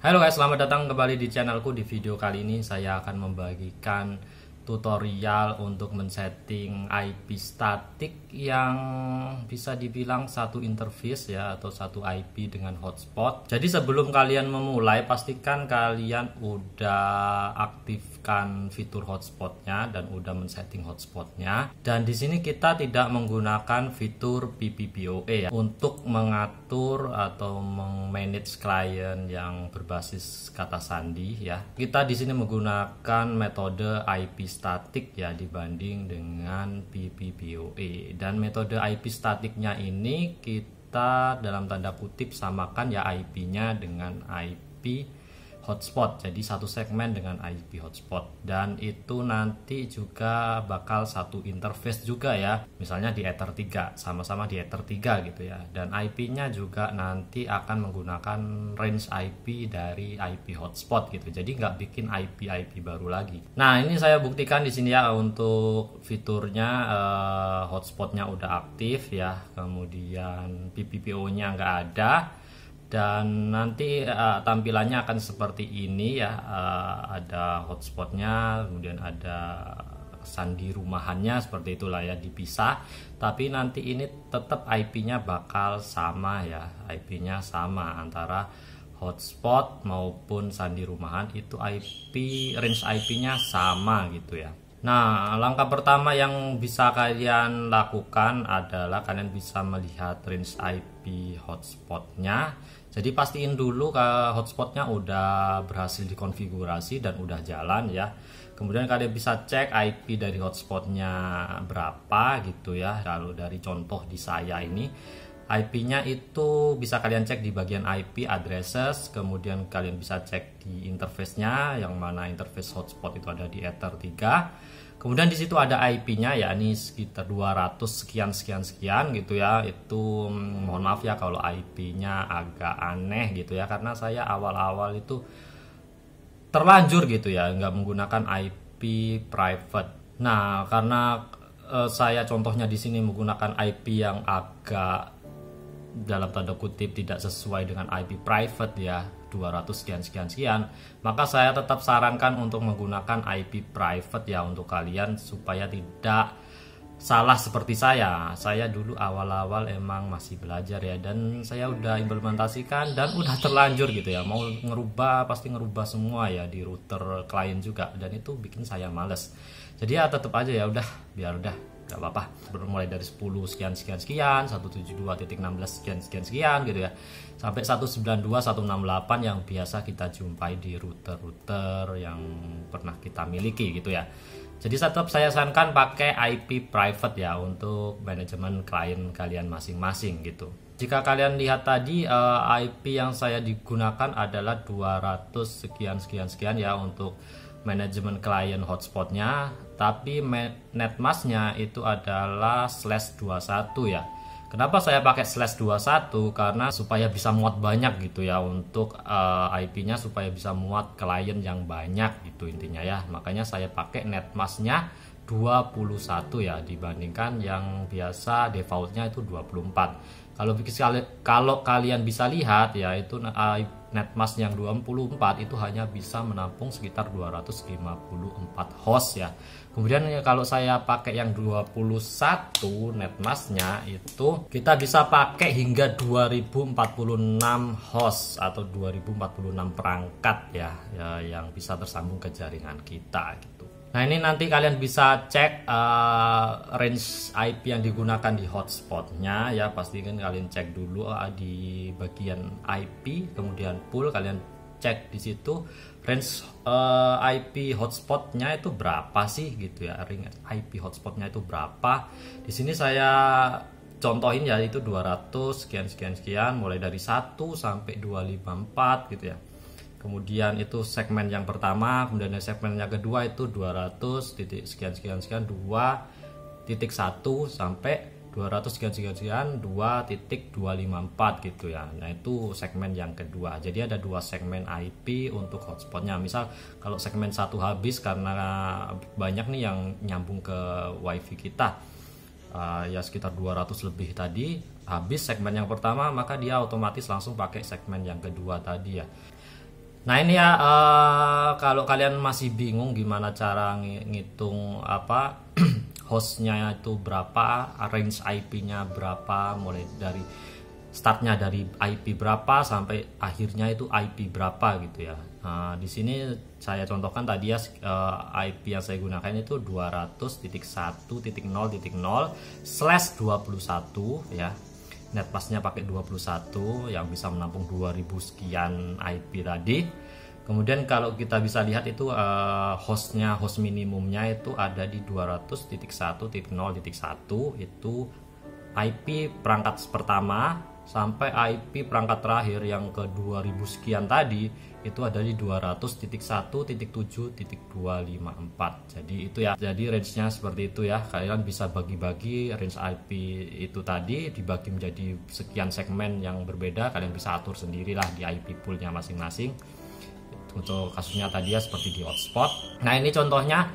Halo guys, selamat datang kembali di channelku. Di video kali ini saya akan membagikan tutorial untuk men-setting IP statik yang bisa dibilang satu interface ya, atau satu IP dengan hotspot. Jadi sebelum kalian memulai, pastikan kalian udah aktifkan fitur hotspotnya dan udah men-setting hotspotnya. Dan di sini kita tidak menggunakan fitur PPPoE ya untuk mengatur atau manage klien yang berbasis kata sandi ya. Kita di sini menggunakan metode IP statik ya dibanding dengan PPPoE. Dan metode IP statiknya ini kita dalam tanda kutip samakan ya IP-nya dengan IP hotspot, jadi satu segmen dengan IP hotspot, dan itu nanti juga bakal satu interface juga ya, misalnya di Ether 3 sama-sama di Ether 3 gitu ya. Dan IP-nya juga nanti akan menggunakan range IP dari IP hotspot gitu, jadi nggak bikin IP baru lagi. Nah, ini saya buktikan di sini ya untuk fiturnya. Hotspotnya udah aktif ya, kemudian PPPoE-nya nggak ada. Dan nanti tampilannya akan seperti ini ya, ada hotspotnya, kemudian ada sandi rumahannya, seperti itulah ya, dipisah. Tapi nanti ini tetap IP-nya bakal sama ya, IP-nya sama antara hotspot maupun sandi rumahan, itu range IP-nya sama gitu ya. Nah, langkah pertama yang bisa kalian lakukan adalah kalian bisa melihat range IP hotspotnya. Jadi pastiin dulu ke hotspotnya udah berhasil dikonfigurasi dan udah jalan ya. Kemudian kalian bisa cek IP dari hotspotnya berapa gitu ya. Kalau dari contoh di saya ini, IP-nya itu bisa kalian cek di bagian IP addresses, kemudian kalian bisa cek di interface-nya, yang mana interface hotspot itu ada di Ether 3. Kemudian di situ ada IP-nya ya, ini sekitar 200 sekian gitu ya. Itu mohon maaf ya kalau IP-nya agak aneh gitu ya, karena saya awal-awal itu terlanjur gitu ya, nggak menggunakan IP private. Nah, karena saya contohnya di sini menggunakan IP yang agak dalam tanda kutip tidak sesuai dengan IP private ya, 200 sekian, maka saya tetap sarankan untuk menggunakan IP private ya untuk kalian, supaya tidak salah seperti saya dulu awal-awal emang masih belajar ya, dan saya udah implementasikan dan udah terlanjur gitu ya, mau ngerubah pasti ngerubah semua ya di router klien juga, dan itu bikin saya males. Jadi ya tetap aja ya udah, biar udah gak apa-apa, bermulai dari 10 sekian, 172.16 sekian gitu ya, sampai 192, 168 yang biasa kita jumpai di router-router yang pernah kita miliki gitu ya. Jadi tetap saya sarankan pakai IP private ya untuk manajemen klien kalian masing-masing gitu. Jika kalian lihat tadi, IP yang saya digunakan adalah 200 sekian ya untuk manajemen klien hotspotnya, tapi netmasknya itu adalah /21 ya. Kenapa saya pakai /21? Karena supaya bisa muat banyak gitu ya, untuk IP-nya supaya bisa muat klien yang banyak gitu intinya ya. Makanya saya pakai netmasknya 21 ya, dibandingkan yang biasa defaultnya itu 24. Kalau kalian bisa lihat ya, itu netmask yang 24 itu hanya bisa menampung sekitar 254 host ya. Kemudian kalau saya pakai yang 21 netmasknya, itu kita bisa pakai hingga 2046 host atau 2046 perangkat ya, yang bisa tersambung ke jaringan kita gitu. Nah, ini nanti kalian bisa cek range IP yang digunakan di hotspotnya ya. Pastikan kalian cek dulu di bagian IP, kemudian pool kalian cek di situ range IP hotspotnya itu berapa sih gitu ya. Range IP hotspotnya itu berapa. Di sini saya contohin ya, itu 200 sekian, mulai dari 1 sampai 254 gitu ya. Kemudian itu segmen yang pertama, kemudian segmen yang kedua itu 200 titik sekian 2.1 sampai 200 sekian 2.254 gitu ya. Nah, itu segmen yang kedua. Jadi ada dua segmen IP untuk hotspotnya. Misal kalau segmen satu habis karena banyak nih yang nyambung ke wifi kita, ya sekitar 200 lebih tadi, habis segmen yang pertama, maka dia otomatis langsung pakai segmen yang kedua tadi ya. Nah ini ya, kalau kalian masih bingung gimana cara ngitung apa hostnya itu berapa, range IP-nya berapa, mulai dari startnya dari IP berapa sampai akhirnya itu IP berapa gitu ya. Nah, di sini saya contohkan tadi ya, IP yang saya gunakan itu 200.1.0.0/21 ya. Netpassnya pakai 21 yang bisa menampung 2000 sekian IP tadi. Kemudian kalau kita bisa lihat itu hostnya, host minimumnya itu ada di 200.1.0.1 itu IP perangkat pertama, sampai IP perangkat terakhir yang ke 2000 sekian tadi itu ada di 200.1.7.254. Jadi itu ya, jadi range-nya seperti itu ya. Kalian bisa bagi-bagi range IP itu tadi dibagi menjadi sekian segmen yang berbeda. Kalian bisa atur sendirilah di IP poolnya masing-masing. Untuk kasusnya tadi ya seperti di hotspot. Nah ini contohnya,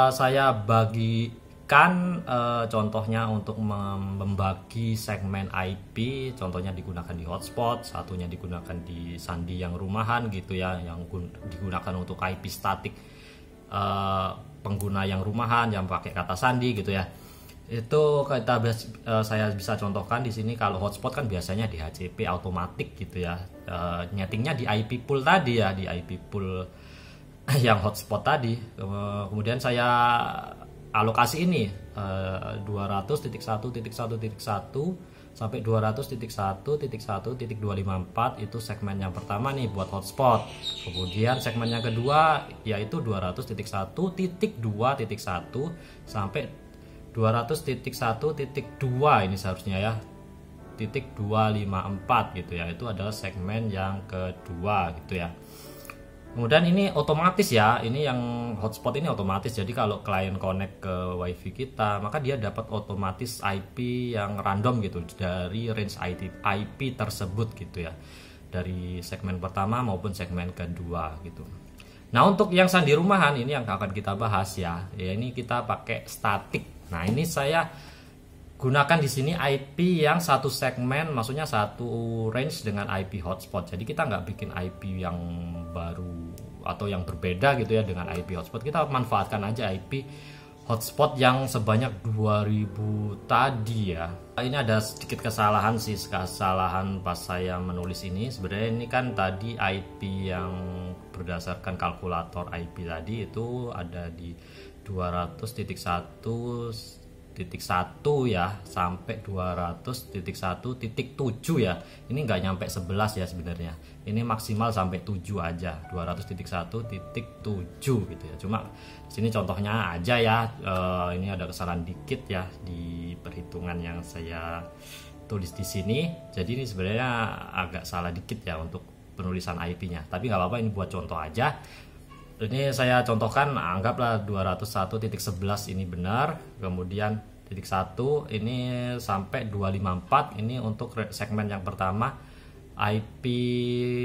saya bagikan contohnya untuk membagi segmen IP. Contohnya digunakan di hotspot, satunya digunakan di sandi yang rumahan gitu ya, yang digunakan untuk IP statik pengguna yang rumahan yang pakai kata sandi gitu ya. Itu saya bisa contohkan di sini. Kalau hotspot kan biasanya di HCP otomatis gitu ya, nyetingnya di IP pool tadi ya, di IP pool yang hotspot tadi. Kemudian saya alokasi ini 200.1.1.1 sampai 200.1.1.254 itu segmen yang pertama nih buat hotspot. Kemudian segmen yang kedua yaitu 200.1.2.1 sampai 200.1.2 ini seharusnya ya, titik 254 gitu ya. Itu adalah segmen yang kedua gitu ya. Kemudian ini otomatis ya, ini yang hotspot ini otomatis. Jadi kalau klien connect ke wifi kita, maka dia dapat otomatis IP yang random gitu dari range IP tersebut gitu ya, dari segmen pertama maupun segmen kedua gitu. Nah untuk yang sandi rumahan ini yang akan kita bahas ya, ini kita pakai statik. Nah ini saya gunakan di sini IP yang satu segmen, maksudnya satu range dengan IP hotspot. Jadi kita nggak bikin IP yang baru atau yang berbeda gitu ya dengan IP hotspot. Kita manfaatkan aja IP hotspot yang sebanyak 2000 tadi ya. Ini ada sedikit kesalahan sih, kesalahan pas saya menulis ini. Sebenarnya ini kan tadi IP yang berdasarkan kalkulator IP tadi itu ada di 200.1.1 ya sampai 200.1.7 ya. Ini nggak nyampe 11 ya sebenarnya. Ini maksimal sampai 7 aja, 200.1.7 gitu ya. Cuma sini contohnya aja ya. Ini ada kesalahan dikit ya di perhitungan yang saya tulis di sini. Jadi ini sebenarnya agak salah dikit ya untuk penulisan IP-nya. Tapi nggak apa-apa, ini buat contoh aja. Ini saya contohkan, anggaplah 201.11 ini benar, kemudian titik 1 ini sampai 254 ini untuk segmen yang pertama IP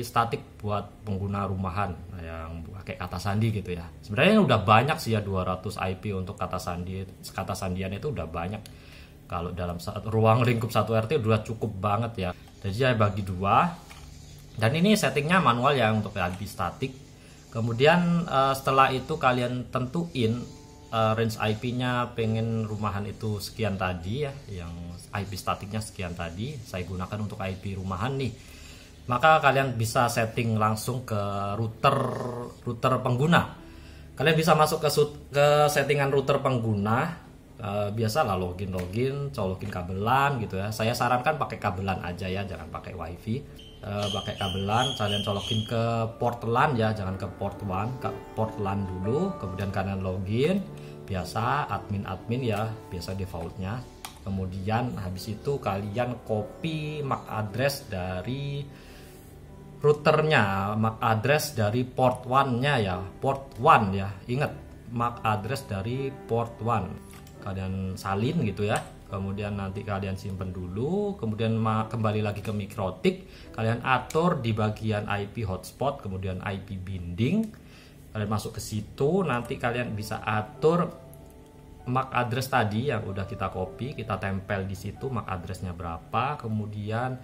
statik buat pengguna rumahan yang pakai kata sandi gitu ya. Sebenarnya udah banyak sih ya 200 IP untuk kata sandi, kata sandian itu udah banyak. Kalau dalam ruang lingkup 1 RT udah cukup banget ya. Jadi saya bagi dua, dan ini settingnya manual ya untuk IP statik. Kemudian setelah itu kalian tentuin range IP-nya, pengen rumahan itu sekian tadi ya, yang IP statiknya sekian tadi saya gunakan untuk IP rumahan nih. Maka kalian bisa setting langsung ke router pengguna. Kalian bisa masuk ke settingan router pengguna. Biasalah login, colokin kabelan gitu ya. Saya sarankan pakai kabelan aja ya, jangan pakai wifi. Pakai kabelan, kalian colokin ke port LAN ya, jangan ke port WAN, ke port LAN dulu. Kemudian kalian login biasa, admin ya, biasa defaultnya. Kemudian habis itu kalian copy MAC address dari routernya, MAC address dari port 1-nya ya, port 1 ya, ingat MAC address dari port 1 kalian salin gitu ya. Kemudian nanti kalian simpen dulu, kemudian kembali lagi ke Mikrotik, kalian atur di bagian IP hotspot, kemudian IP binding, kalian masuk ke situ. Nanti kalian bisa atur MAC address tadi yang udah kita copy, kita tempel di situ MAC addressnya berapa, kemudian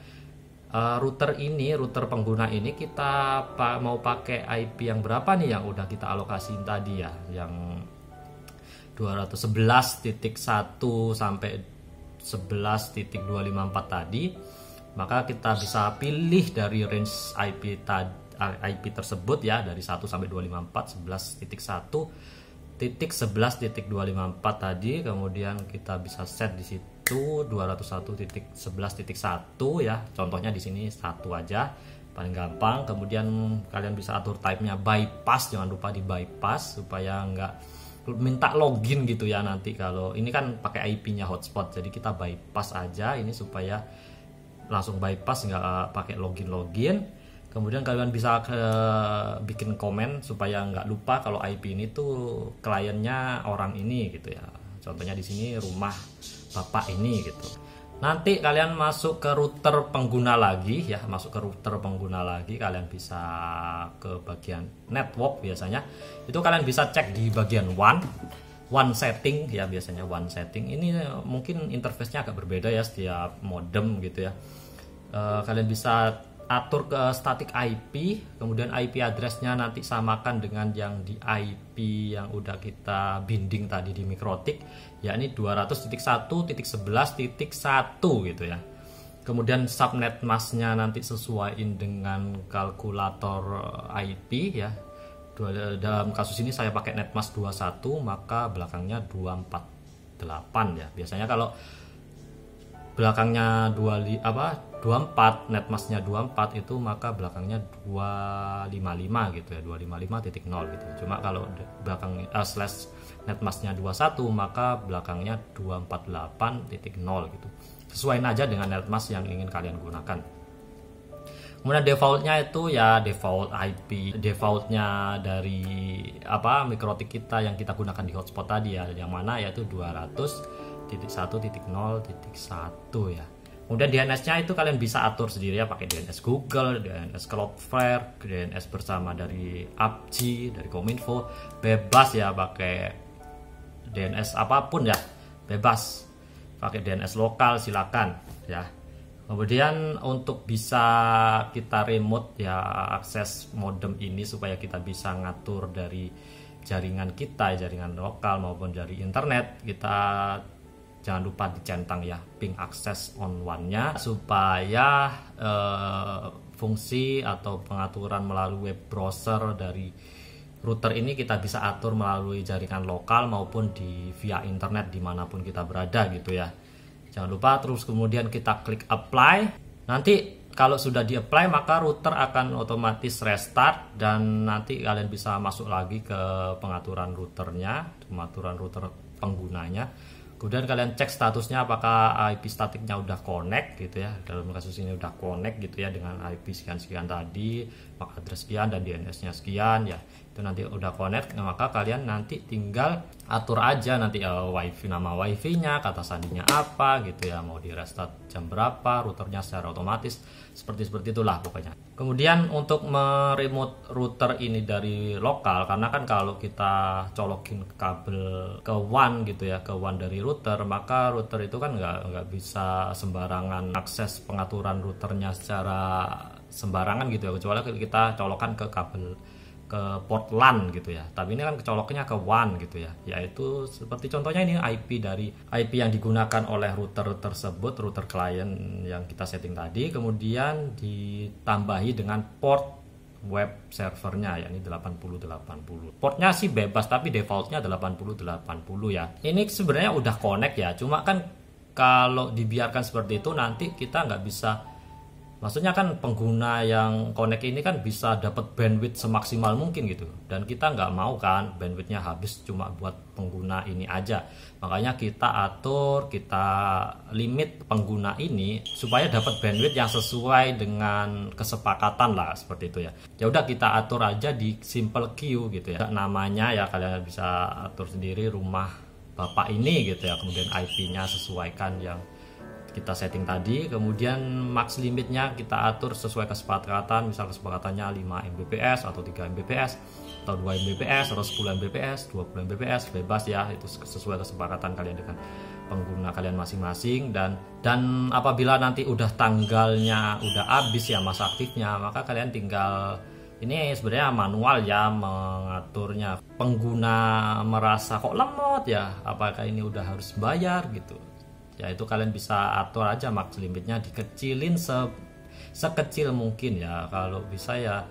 router ini, router pengguna ini kita mau pakai IP yang berapa nih yang udah kita alokasiin tadi ya, yang 211.1 sampai 11.254 tadi. Maka kita bisa pilih dari range IP tersebut ya, dari 1 sampai 254, 11.1.11.254 tadi. Kemudian kita bisa set di situ 201.11.1 ya. Contohnya di sini satu aja paling gampang. Kemudian kalian bisa atur type-nya bypass, jangan lupa di bypass supaya nggak minta login gitu ya nanti. Kalau ini kan pakai IP-nya hotspot, jadi kita bypass aja ini supaya langsung bypass, nggak pakai login. Kemudian kalian bisa bikin komen supaya nggak lupa kalau IP ini tuh kliennya orang ini gitu ya. Contohnya di sini rumah bapak ini gitu. Nanti kalian masuk ke router pengguna lagi ya, kalian bisa ke bagian network biasanya. Itu kalian bisa cek di bagian one setting ya, biasanya one setting. Ini mungkin interface-nya agak berbeda ya setiap modem gitu ya. Kalian bisa atur ke static IP, kemudian IP address-nya nanti samakan dengan yang di IP yang udah kita binding tadi di Mikrotik, yakni 200.1.11.1 gitu ya. Kemudian subnet mask-nya nanti sesuaiin dengan kalkulator IP ya. Dalam kasus ini saya pakai netmask 21, maka belakangnya 248 ya. Biasanya kalau belakangnya 24, netmasknya 24 itu maka belakangnya 255 gitu ya, 255.0 gitu. Cuma kalau belakang slash netmasknya 21 maka belakangnya 248.0 gitu. Sesuaiin aja dengan netmask yang ingin kalian gunakan. Kemudian defaultnya itu ya default IP, defaultnya dari Mikrotik kita yang kita gunakan di hotspot tadi ya, yang mana yaitu 200.1.0.1 ya. Kemudian DNS-nya itu kalian bisa atur sendiri ya, pakai DNS Google, DNS Cloudflare, DNS bersama dari AppG, dari Kominfo, bebas ya, pakai DNS apapun ya, bebas. Pakai DNS lokal silakan ya. Kemudian untuk bisa kita remote ya akses modem ini supaya kita bisa ngatur dari jaringan kita, jaringan lokal maupun dari internet, kita jangan lupa dicentang ya ping access on one-nya supaya fungsi atau pengaturan melalui web browser dari router ini kita bisa atur melalui jaringan lokal maupun via internet dimanapun kita berada gitu ya. Jangan lupa, terus kemudian kita klik apply. Nanti kalau sudah di apply maka router akan otomatis restart dan nanti kalian bisa masuk lagi ke pengaturan routernya, pengaturan router penggunanya. Kemudian kalian cek statusnya apakah IP statiknya udah connect gitu ya. Dalam kasus ini udah connect gitu ya dengan IP sekian-sekian tadi, MAC address sekian dan DNS-nya sekian ya. Itu nanti udah connect, maka kalian nanti tinggal atur aja nanti wifi, nama wifi-nya, kata sandinya apa gitu ya, mau di restart jam berapa, routernya secara otomatis seperti itulah pokoknya. Kemudian untuk meremote router ini dari lokal, karena kan kalau kita colokin kabel ke WAN gitu ya, ke WAN dari router, maka router itu kan nggak bisa sembarangan akses pengaturan routernya secara sembarangan gitu ya, kecuali kita colokan ke kabel ke port LAN gitu ya. Tapi ini kan kecoloknya ke WAN gitu ya. Yaitu seperti contohnya ini IP yang digunakan oleh router tersebut, router klien yang kita setting tadi, kemudian ditambahi dengan port web servernya yakni 8080. Portnya sih bebas tapi defaultnya 8080 ya. Ini sebenarnya udah connect ya. Cuma kan kalau dibiarkan seperti itu nanti kita nggak bisa. Maksudnya kan pengguna yang connect ini kan bisa dapat bandwidth semaksimal mungkin gitu. Dan kita nggak mau kan bandwidthnya habis cuma buat pengguna ini aja. Makanya kita atur, kita limit pengguna ini supaya dapat bandwidth yang sesuai dengan kesepakatan lah seperti itu ya. Ya udah kita atur aja di simple queue gitu ya. Namanya ya kalian bisa atur sendiri rumah bapak ini gitu ya. Kemudian IP-nya sesuaikan yang kita setting tadi, kemudian max limitnya kita atur sesuai kesepakatan, misal kesepakatannya 5 Mbps atau 3 Mbps atau 2 Mbps atau 10 Mbps, 20 Mbps, bebas ya, itu sesuai kesepakatan kalian dengan pengguna kalian masing-masing. Dan apabila nanti udah tanggalnya udah habis ya masa aktifnya, maka kalian tinggal, ini sebenarnya manual ya mengaturnya. Pengguna merasa kok lemot ya, apakah ini udah harus bayar gitu ya, itu kalian bisa atur aja max limitnya, dikecilin sekecil mungkin ya kalau bisa ya.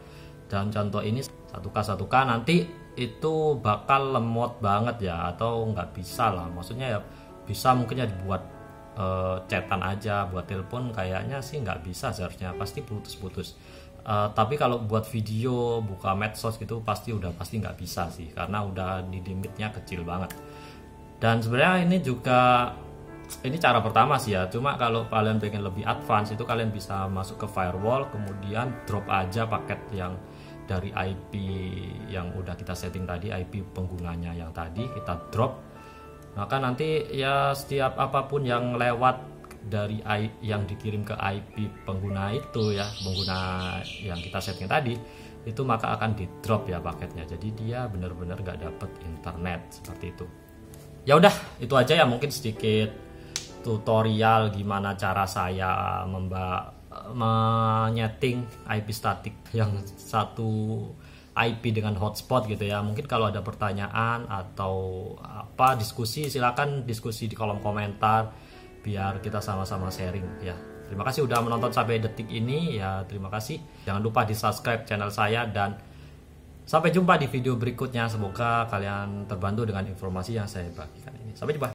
Dalam contoh ini 1K nanti itu bakal lemot banget ya, atau nggak bisa lah, maksudnya ya bisa mungkin ya dibuat chatan aja, buat telepon kayaknya sih nggak bisa, seharusnya pasti putus-putus. Tapi kalau buat video, buka medsos gitu pasti nggak bisa sih, karena udah di limitnya kecil banget. Dan sebenarnya ini cara pertama sih ya, cuma kalau kalian pengen lebih advance itu kalian bisa masuk ke firewall, kemudian drop aja paket yang dari IP yang udah kita setting tadi, IP penggunanya yang tadi kita drop, maka nanti ya setiap apapun yang lewat dari yang dikirim ke IP pengguna itu ya, pengguna yang kita setting tadi itu, maka akan di drop ya paketnya, jadi dia benar-benar nggak dapet internet seperti itu. Ya udah, itu aja ya, mungkin sedikit tutorial gimana cara saya menyeting IP statik yang satu IP dengan hotspot gitu ya. Mungkin kalau ada pertanyaan atau apa diskusi, silakan diskusi di kolom komentar biar kita sama-sama sharing ya. Terima kasih udah menonton sampai detik ini ya, terima kasih. Jangan lupa di subscribe channel saya dan sampai jumpa di video berikutnya. Semoga kalian terbantu dengan informasi yang saya bagikan ini. Sampai jumpa.